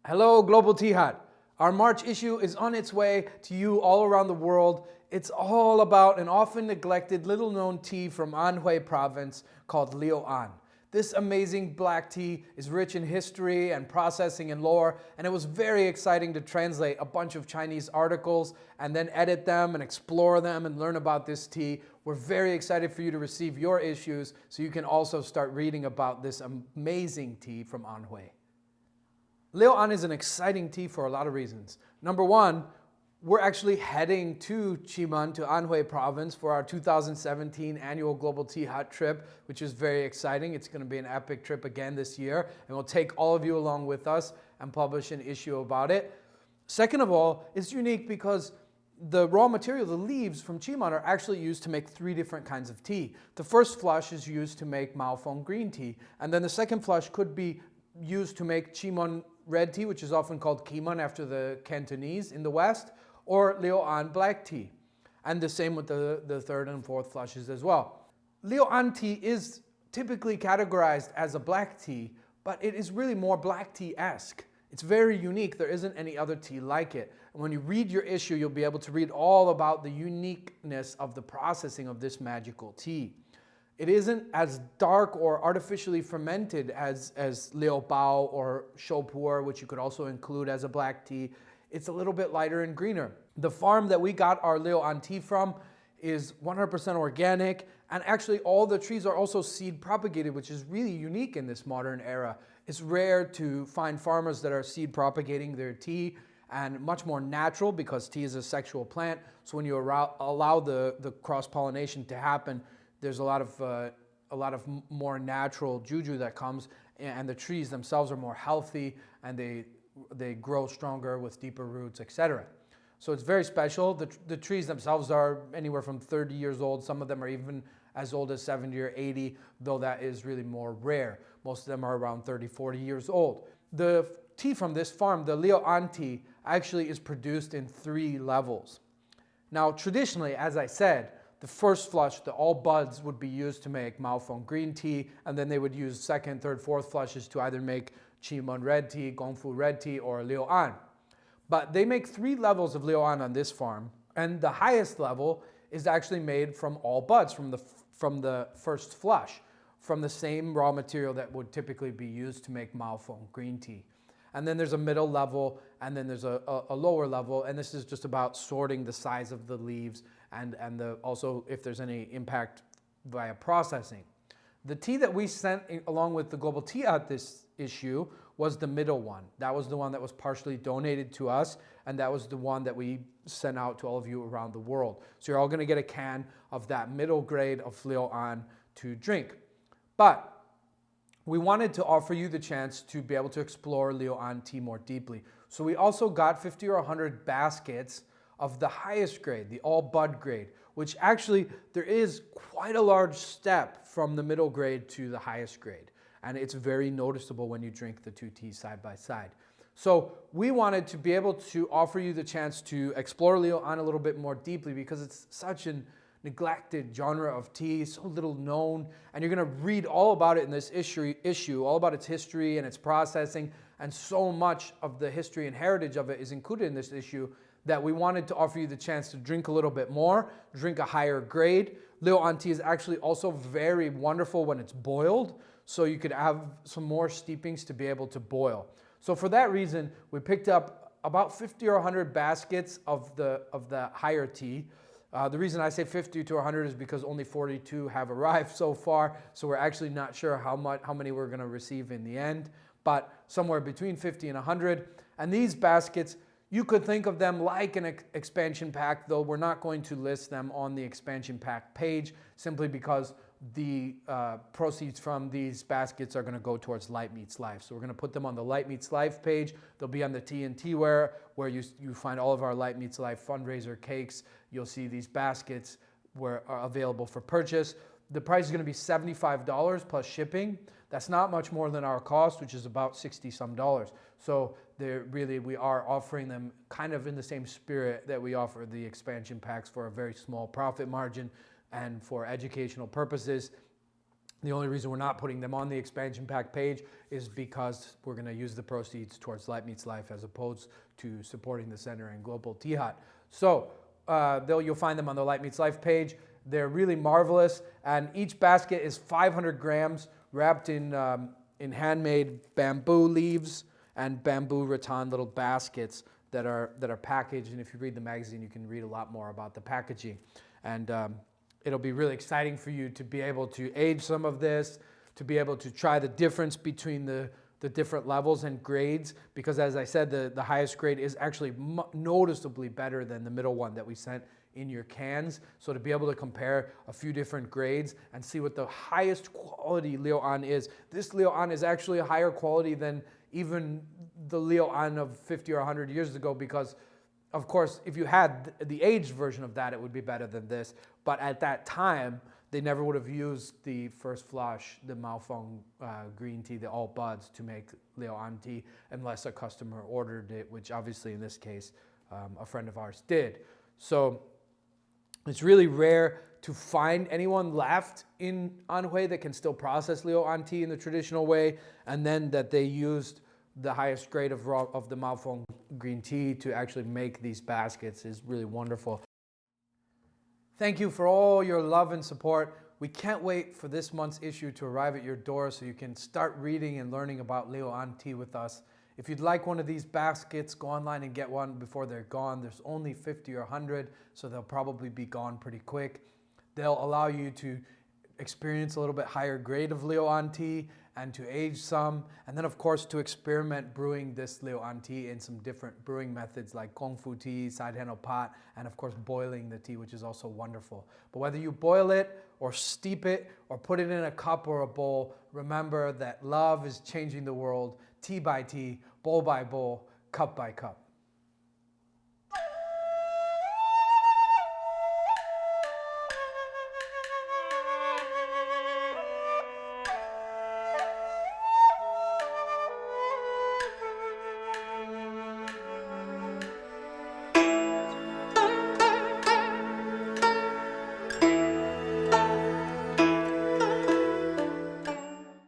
Hello, Global Tea Hut. Our March issue is on its way to you all around the world. It's all about an often neglected, little known tea from Anhui province called Liu An. This amazing black tea is rich in history and processing and lore, and it was very exciting to translate a bunch of Chinese articles and then edit them and explore them and learn about this tea. We're very excited for you to receive your issues so you can also start reading about this amazing tea from Anhui. Liu An is an exciting tea for a lot of reasons. Number one, we're actually heading to Ximen, to Anhui province for our 2017 annual Global Tea Hut trip, which is very exciting. It's going to be an epic trip again this year, and we'll take all of you along with us and publish an issue about it. Second of all, it's unique because the raw material, the leaves from Ximen, are actually used to make 3 different kinds of tea. The first flush is used to make Maofeng green tea, and then the second flush could be used to make Ximen red tea, which is often called Qimen after the Cantonese in the West, or Liu An black tea. And the same with the third and fourth flushes as well. Liu An tea is typically categorized as a black tea, but it is really more black tea-esque. It's very unique. There isn't any other tea like it. And when you read your issue, you'll be able to read all about the uniqueness of the processing of this magical tea. It isn't as dark or artificially fermented as Liu Bao or Shoupu, which you could also include as a black tea. It's a little bit lighter and greener. The farm that we got our Liu An tea from is 100% organic, and actually all the trees are also seed propagated, which is really unique in this modern era. It's rare to find farmers that are seed propagating their tea, and much more natural because tea is a sexual plant. So when you allow the cross-pollination to happen, there's a lot of more natural juju that comes, and the trees themselves are more healthy, and they grow stronger with deeper roots, etc. So it's very special. The trees themselves are anywhere from 30 years old. Some of them are even as old as 70 or 80, though that is really more rare. Most of them are around 30, 40 years old. The tea from this farm, the Liu An tea, actually is produced in 3 levels. Now, traditionally, as I said, the first flush, the all buds, would be used to make Maofeng green tea, and then they would use second, third, fourth flushes to either make Qimen red tea, Gongfu red tea, or Liu An. But they make 3 levels of Liu An on this farm, and the highest level is actually made from all buds, from the first flush, from the same raw material that would typically be used to make Maofeng green tea. And then there's a middle level, and then there's a lower level, and this is just about sorting the size of the leaves and also if there's any impact via processing. The tea that we sent along with the Global Tea Hut this issue was the middle one. That was the one that was partially donated to us, and that was the one that we sent out to all of you around the world. So you're all going to get a can of that middle grade of Liu An to drink. But we wanted to offer you the chance to be able to explore Liu An tea more deeply. So we also got 50 or 100 baskets of the highest grade, the all bud grade, which actually there is quite a large step from the middle grade to the highest grade. And it's very noticeable when you drink the 2 teas side by side. So we wanted to be able to offer you the chance to explore Liu An a little bit more deeply because it's such a neglected genre of tea, so little known, and you're going to read all about it in this issue, all about its history and its processing, and so much of the history and heritage of it is included in this issue that we wanted to offer you the chance to drink a little bit more, drink a higher grade. Liu An tea is actually also very wonderful when it's boiled, so you could have some more steepings to be able to boil. So for that reason, we picked up about 50 or 100 baskets of the higher tea. The reason I say 50 to 100 is because only 42 have arrived so far, so we're actually not sure how many we're going to receive in the end, but somewhere between 50 and 100. And these baskets, you could think of them like an expansion pack, though we're not going to list them on the expansion pack page simply because the proceeds from these baskets are going to go towards Light Meets Life. So we're going to put them on the Light Meets Life page. They'll be on the Tea and Teaware, where you find all of our Light Meets Life fundraiser cakes. You'll see these baskets are available for purchase. The price is going to be $75 plus shipping. That's not much more than our cost, which is about $60-some. So we are offering them kind of in the same spirit that we offer the expansion packs for a very small profit margin and for educational purposes. The only reason we're not putting them on the expansion pack page is because we're going to use the proceeds towards Light Meets Life as opposed to supporting the center and Global Tea Hut. So you'll find them on the Light Meets Life page. They're really marvelous, and each basket is 500 grams wrapped in handmade bamboo leaves and bamboo rattan little baskets that are packaged. And if you read the magazine, you can read a lot more about the packaging. And it'll be really exciting for you to be able to age some of this, to be able to try the difference between the different levels and grades, because as I said, the highest grade is actually noticeably better than the middle one that we sent in your cans. So to be able to compare a few different grades and see what the highest quality Liu An is. This Liu An is actually a higher quality than even the Liu An of 50 or 100 years ago, because of course, if you had the aged version of that, it would be better than this. But at that time, they never would have used the first flush, the Maofeng green tea, the all buds, to make Liu An tea, unless a customer ordered it, which obviously in this case, a friend of ours did. So it's really rare to find anyone left in Anhui that can still process Liu An tea in the traditional way, and then that they used the highest grade of the Maofeng green tea to actually make these baskets is really wonderful. Thank you for all your love and support. We can't wait for this month's issue to arrive at your door so you can start reading and learning about Liu An tea with us. If you'd like one of these baskets, go online and get one before they're gone. There's only 50 or 100, so they'll probably be gone pretty quick. They'll allow you to experience a little bit higher grade of Liu An tea and to age some, and then of course to experiment brewing this Liu An tea in some different brewing methods like Kung Fu tea, side handle pot, and of course boiling the tea, which is also wonderful. But whether you boil it or steep it or put it in a cup or a bowl, remember that love is changing the world, tea by tea, bowl by bowl, cup by cup.